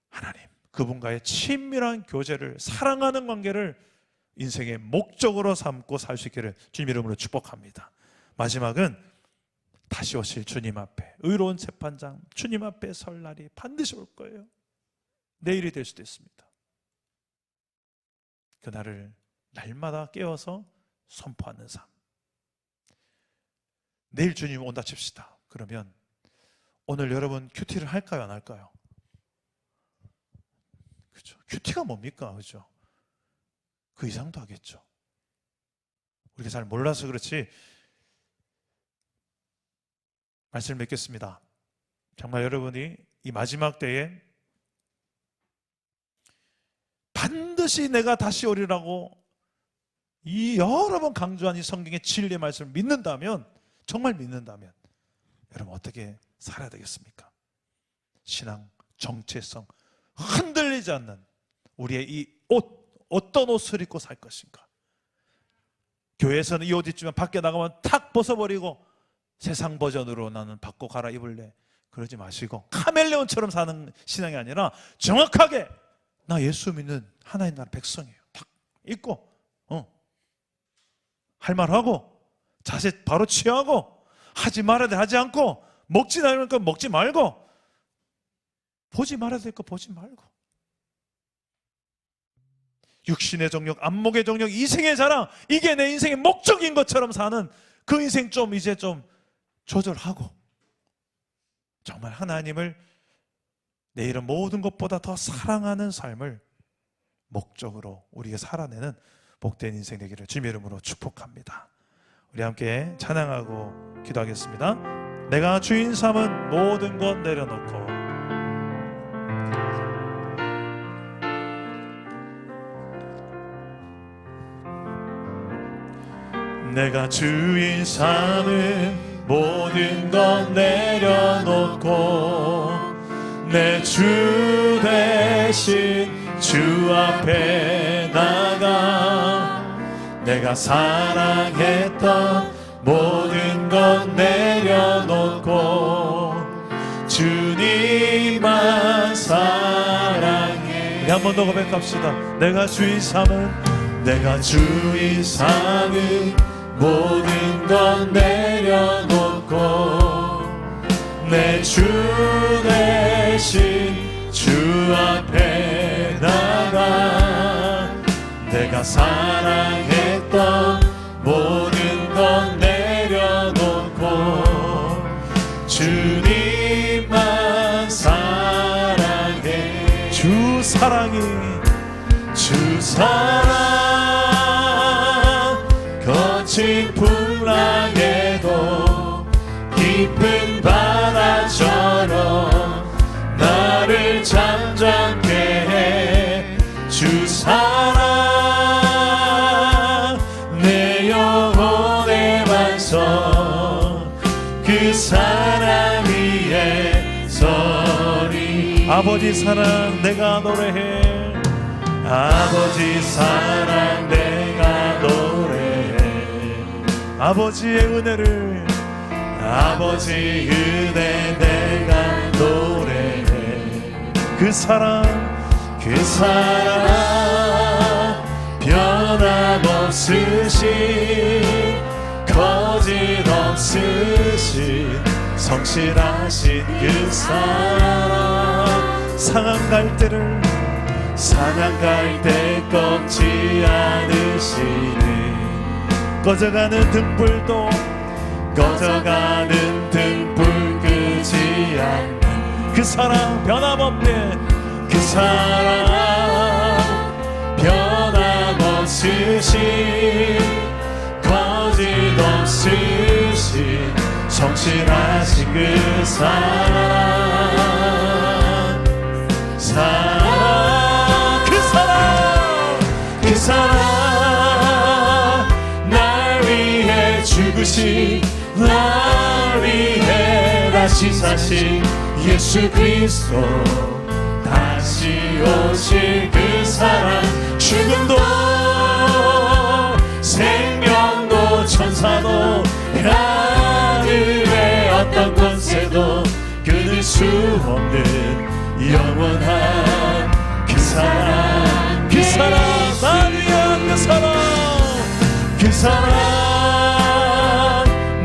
하나님, 그분과의 친밀한 교제를, 사랑하는 관계를 인생의 목적으로 삼고 살 수 있기를 주님 이름으로 축복합니다. 마지막은 다시 오실 주님 앞에, 의로운 재판장 주님 앞에 설 날이 반드시 올 거예요. 내일이 될 수도 있습니다. 그날을 날마다 깨워서 선포하는 삶. 내일 주님 온다 칩시다. 그러면 오늘 여러분 큐티를 할까요, 안 할까요? 그렇죠. 큐티가 뭡니까? 그렇죠. 그 이상도 하겠죠. 우리가 잘 몰라서 그렇지. 말씀을 맺겠습니다. 정말 여러분이 이 마지막 때에 반드시 내가 다시 오리라고 이 여러 번 강조한 이 성경의 진리의 말씀을 믿는다면, 정말 믿는다면 여러분 어떻게 살아야 되겠습니까? 신앙 정체성, 흔들리지 않는 우리의 이 옷, 어떤 옷을 입고 살 것인가? 교회에서는 이 옷 입지만 밖에 나가면 탁 벗어버리고 세상 버전으로 나는 바꿔 갈아입을래, 그러지 마시고 카멜레온처럼 사는 신앙이 아니라 정확하게 나 예수 믿는 하나님 나라 백성이에요. 탁 입고 할 말하고 자세 바로 취하고 하지 말아야 돼 하지 않고 먹지 말아야 될 거 먹지 말고 보지 말아야 될 거 보지 말고 육신의 정욕, 안목의 정욕, 이생의 자랑, 이게 내 인생의 목적인 것처럼 사는 그 인생 좀 이제 좀 조절하고 정말 하나님을 내일은 모든 것보다 더 사랑하는 삶을 목적으로 우리가 살아내는 복된 인생 되기를 주님의 이름으로 축복합니다. 우리 함께 찬양하고 기도하겠습니다. 내가 주인 삼은 모든 것 내려놓고 내가 주인 삼은 모든 것 내려놓고 내 주 대신 주 앞에 나가 내가 사랑했던 모든 것 내려놓고 주님만 사랑해. 우리 한 번 더 고백합시다. 내가 주인 삼은 모든 것 내려놓고 내 주 대신 주 앞에 나가 내가 사랑했던 모든 것 내려놓고 주님만 사랑해. 주 사랑 거친 풍랑에도 깊은 바다처럼 나를 잠잠케 해. 주 사랑 내 영혼의 반석 그 사랑 위에 서리. 아버지 사랑 내가 노래해. 아버지 사랑 내가 노래해. 아버지의 은혜를 아버지 은혜 내가 노래해 그 사랑 변함없으신 거짓 없으신 성실하신 그 사랑 상한 갈대를 사냥 갈대 꺾지 않으시는 꺼져가는 등불도 꺼져가는 등불 끄지 않는 그 사랑 변함없네 그 사랑 변함없으신 거짓 없으신 성실하신 그 사랑 그 사랑 날 위해 죽으신 날 위해 다시 사신 예수 그리스도 다시 오실 그 사랑 죽음도 생명도 천사도 하늘의 어떤 권세도 끊을 수 없는 영원한 그 사랑 그 사랑 날 위한 그 사랑 그 사랑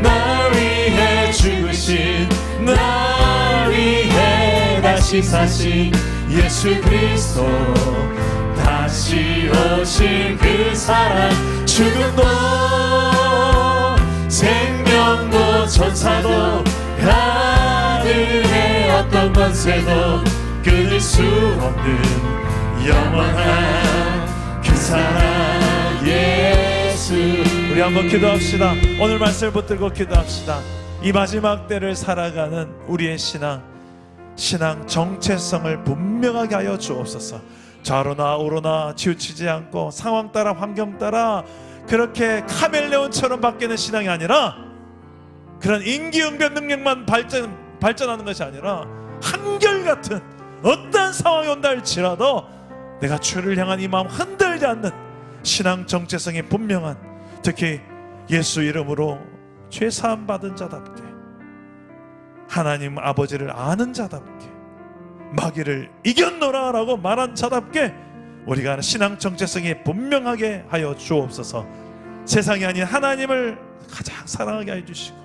날 위해 죽으신 날 위해 다시 사신 예수 그리스도 다시 오실 그 사랑 죽음도 생명도 천사도 하늘의 어떤 권세도 끊을 수 없는 영원한 그 사랑 예수. 우리 한번 기도합시다. 오늘 말씀을 붙들고 기도합시다. 이 마지막 때를 살아가는 우리의 신앙 정체성을 분명하게 하여 주옵소서. 좌로나 우로나 치우치지 않고 상황 따라 환경 따라 그렇게 카멜레온처럼 바뀌는 신앙이 아니라 그런 임기응변 능력만 발전하는 것이 아니라 한결같은 어떤 상황이 온다 할지라도 내가 주를 향한 이 마음 흔들지 않는 신앙 정체성이 분명한, 특히 예수 이름으로 죄사함 받은 자답게, 하나님 아버지를 아는 자답게, 마귀를 이겼노라 라고 말한 자답게 우리가 신앙 정체성이 분명하게 하여 주옵소서. 세상이 아닌 하나님을 가장 사랑하게 하여 주시고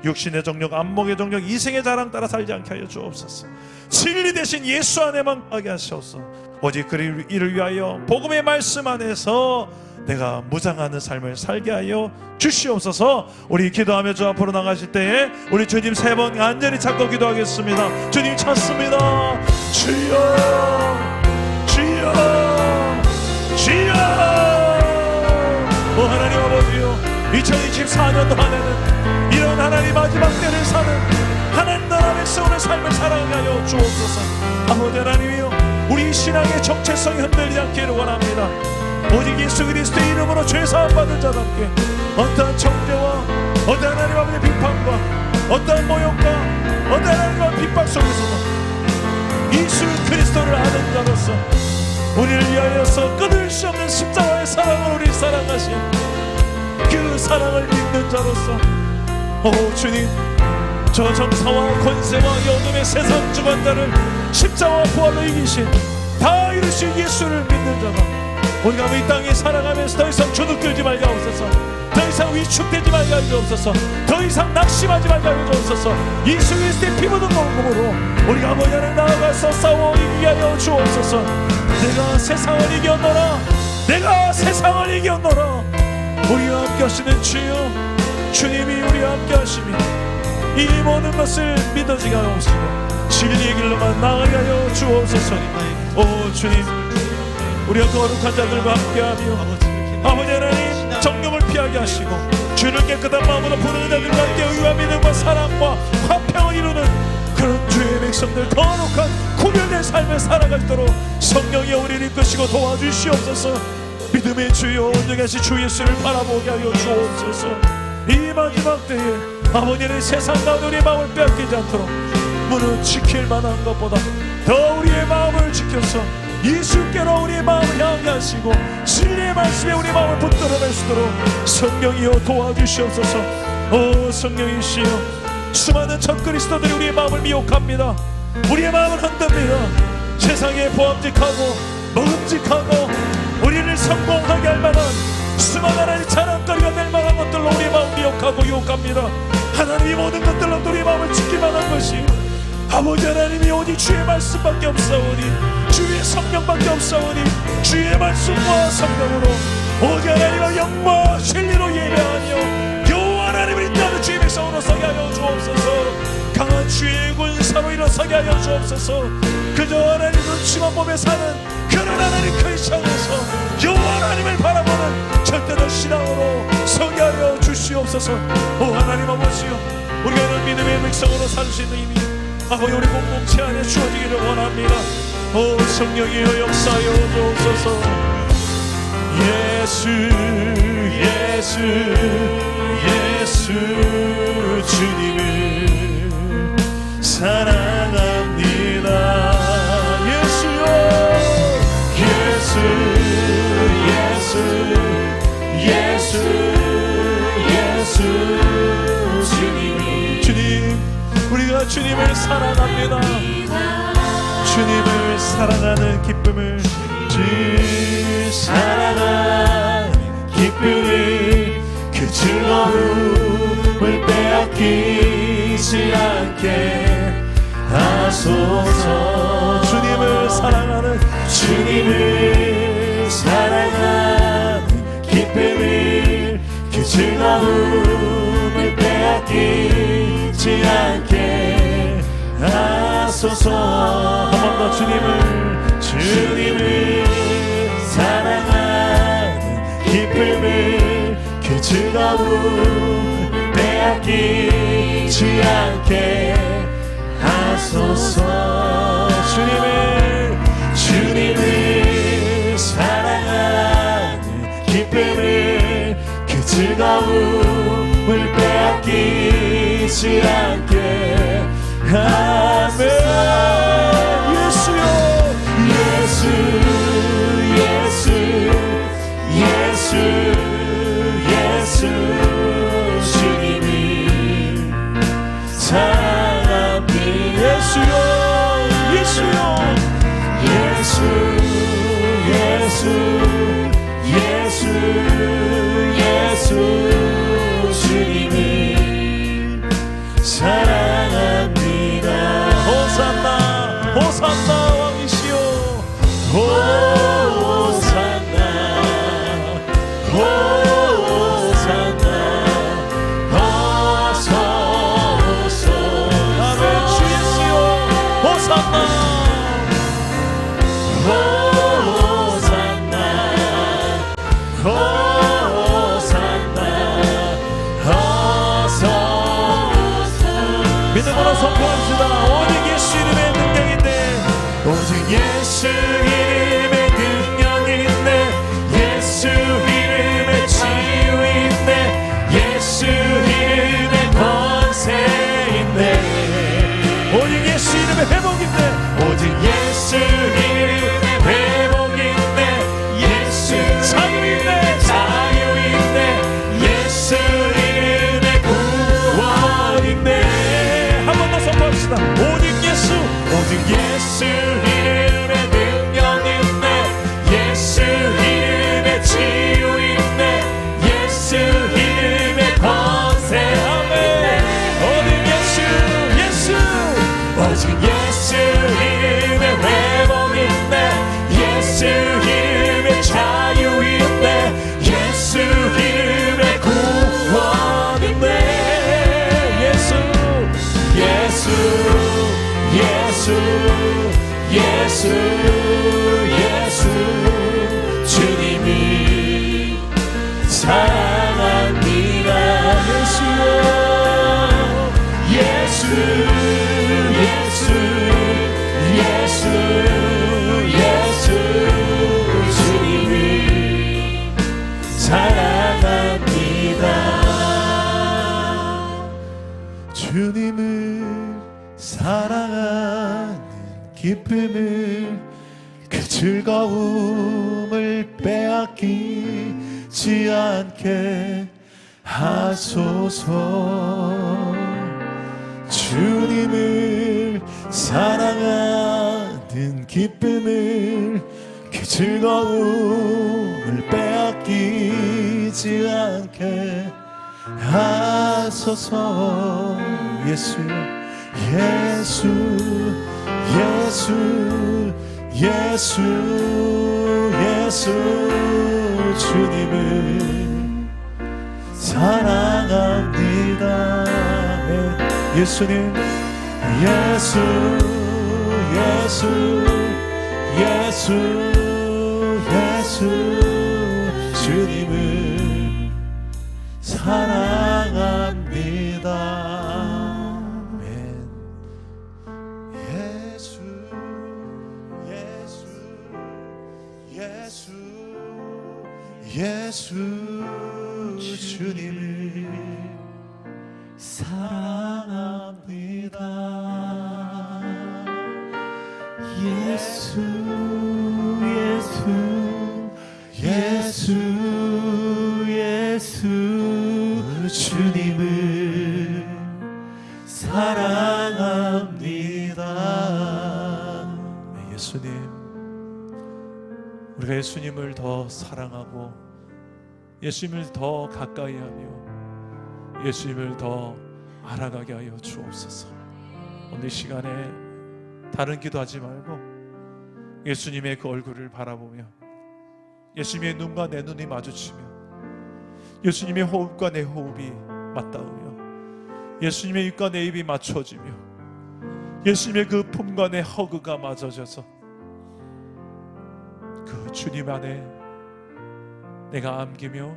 육신의 정욕, 안목의 정욕, 이생의 자랑 따라 살지 않게 하여 주옵소서. 진리 대신 예수 안에만 가게 하셔서 오직 그를 이를 위하여 복음의 말씀 안에서 내가 무장하는 삶을 살게 하여 주시옵소서. 우리 기도하며 주 앞으로 나가실 때에 우리 주님 세 번 간절히 찾고 기도하겠습니다. 주님 찾습니다. 주여 주여 주여. 오 하나님 아버지요, 2024년도 안에는 이런 하나님 마지막 때를 사는 하나님 나라 백성의 삶을 살아가게 하여 주옵소서. 아버지 하나님이요, 우리 신앙의 정체성이 흔들리지 않기를 원합니다. 오직 예수 그리스도의 이름으로 죄사함 받은 자답게 어떠한 정죄와 어떠한 하나님 아버지의 비판과 어떠한 모욕과 어떠한 하나님과 핍박 속에서도 예수 그리스도를 아는 자로서 우리를 위하여서 끊을 수 없는 십자가의 사랑을 우리 사랑하신 그 사랑을 믿는 자로서, 오 주님, 저 정사와 권세와 어둠의 세상 주관자를 십자가와 부활로 이기신 다 이루신 예수를 믿는 자가 우리가 이 땅에 살아가면서 더 이상 주눅들지 말게 하옵소서. 더 이상 위축되지 말게 하여 주옵소서. 더 이상 낙심하지 말게 하여 주옵소서. 예수 그리스도의 피 묻은 몸으로 우리가 아버지 하나님 나아가서 싸워 이기게 하여 주옵소서. 내가 세상을 이겼노라, 내가 세상을 이겼노라. 우리와 함께 하시는 주여, 주님이 우리와 함께 하시며 이 모든 것을 믿어지게 하옵시고 진리의 길로만 나아가게 하여 주옵소서. 오 주님, 우리가 거룩한 자들과 함께하며 아버지 하나님 정욕을 피하게 하시고 주를 깨끗한 마음으로 부르는 자들과 함께 의와 믿음과 사랑과 화평을 이루는 그런 주의 백성들, 거룩한 구별된 삶을 살아가도록 성령이 우리를 이끄시고 도와주시옵소서. 믿음의 주여, 온전히 하신 주 예수를 바라보게 하여 주옵소서. 이 마지막 때에 아버지는 세상 가운데 우리의 마음을 빼앗기지 않도록 문을 지킬 만한 것보다 더 우리의 마음을 지켜서 예수께로 우리의 마음을 향하게 하시고 진리의 말씀에 우리의 마음을 붙들어낼 수 있도록 성령이여 도와주시옵소서. 오 성령이시여, 수많은 적그리스도들이 우리의 마음을 미혹합니다. 우리의 마음을 흔듭니다. 세상에 보암직하고 먹음직하고 우리를 성공하게 할 만한 수많은 하나님의 자랑거리가 될 만한 것들로 우리의 마음을 미혹하고 유혹합니다. 하나님이 모든 것들로 우리의 마음을 지키만 한 것이 아버지 하나님이 오직 주의 말씀밖에 없사오니, 주의 성령밖에 없사오니, 주의 말씀과 성령으로 오직 하나님의 영광 진리로 예배하며 여호와 하나님을 인도하는 주의 백성으로 서게 하여 주옵소서. 강한 주의 군사로 일어서게 하여 주옵소서. 그저 하나님 눈치만 보며 사는 그런 하나님 크리스천에서 여호와 하나님을 바라보는 절대적 신앙으로 서게 하여 주시옵소서. 오 하나님 아버지여, 우리가 이런 믿음의 백성으로 살 수 있는 힘이 아버지 우리 공동체 안에 주어지기를 원합니다. 오 성령이여 역사하여 주옵소서. 예수 예수 예수 주님을 사랑합니다. 예수여 예수 예수 예수 예수 주님이 주님, 우리가 주님을 사랑합니다. 주님을 사랑하는 기쁨을 주 사랑하는 기쁨을 그 즐거움을 빼앗기지 않게 하소서. 주님을 사랑하는 주님을 사랑하는 기쁨을 그 즐거움을 빼앗기지 않게 하소서. 한 번 더 주님을 사랑하는 기쁨을 그 즐거움 빼앗기지 않게 하소서. 주님을 사랑하는 기쁨을 그 즐거움을 빼앗기지 않게 하소서. 예수 예수 예수 예수 주님이 사랑합니다. 예수요 예수요 예수 예수 예수 예수 주님이 사랑합니다. 호산나 호산나 왕이시여 호산나 호산나 어서오소. 아멘. 주 예수여 호산나 호산나 호산나 어서오소. 믿음으로 선포합시다. 오직 예수 이름의 능력인데, 오직 예수 이름의 능력인데, 예수 이름의 치유인데, 예수 이름의 권세인데, 오직 예수 이름의 회복인데, 오직 예수 이름의 회복인데, 예수 자유인데 자유인데, 예수 이름의 구원인데. 한 번 더 선포합시다. 오직 예수 이름의 능력인데, 예수 이름의 치유인데, 예수 이름의 권세. 아멘. 오직 예수 오직 예수 이름의 회복인데, 예수 이름의 자유인데, 예수 이름의 구원인데. 예수 주님이 사랑합니다. 예수 주님이 사랑합니다. 주님을 사랑하는 기쁨을 그 즐거움을 빼앗기지 않게 하소서. 주님을 사랑하는 기쁨을, 그 즐거움을 빼앗기지 않게 하소서. 예수, 예수, 예수, 예수, 예수. 주님을 사랑합니다. 네. 예수님, 예수, 예수, 예수, 예수. 주님을 사랑합니다. 아멘. 예수, 예수, 예수, 예수. 주님을 사랑합니다. 예수, 예수, 예수, 예수. 주님을 사랑합니다. 네, 예수님, 우리가 예수님을 더 사랑하고 예수님을 더 가까이 하며 예수님을 더 알아가게 하여 주옵소서. 오늘 시간에 다른 기도하지 말고 예수님의 그 얼굴을 바라보며 예수님의 눈과 내 눈이 마주치며 예수님의 호흡과 내 호흡이 맞닿으며 예수님의 입과 내 입이 맞춰지며 예수님의 그 품과 내 허그가 맞아져서 그 주님 안에 내가 안기며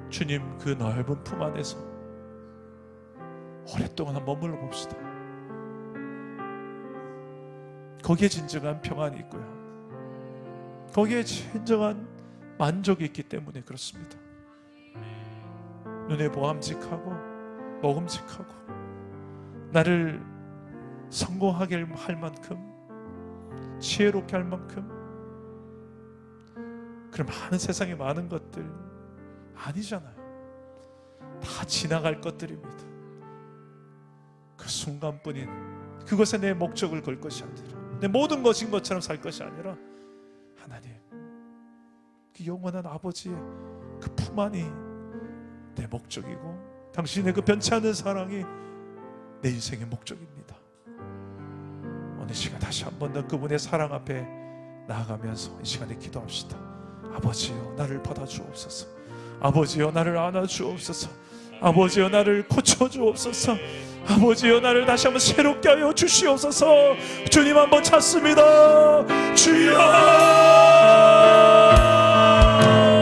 주님 그 넓은 품 안에서 오랫동안 머물러 봅시다. 거기에 진정한 평안이 있고요, 거기에 진정한 만족이 있기 때문에 그렇습니다. 눈에 보암직하고 먹음직하고 나를 성공하게 할 만큼 지혜롭게 할 만큼 그런 많은 세상에 많은 것들 아니잖아요. 다 지나갈 것들입니다. 그 순간뿐인 그것에 내 목적을 걸 것이 아니라 내 모든 것인 것처럼 살 것이 아니라 하나님, 그 영원한 아버지의 그 품 안이 내 목적이고 당신의 그 변치 않는 사랑이 내 인생의 목적입니다. 오늘 시간 다시 한 번 더 그분의 사랑 앞에 나아가면서 이 시간에 기도합시다. 아버지여, 나를 받아주옵소서. 아버지여, 나를 안아주옵소서. 아버지여, 나를 고쳐주옵소서. 아버지여, 나를 다시 한번 새롭게 하여 주시옵소서. 주님 한번 찾습니다. 주여.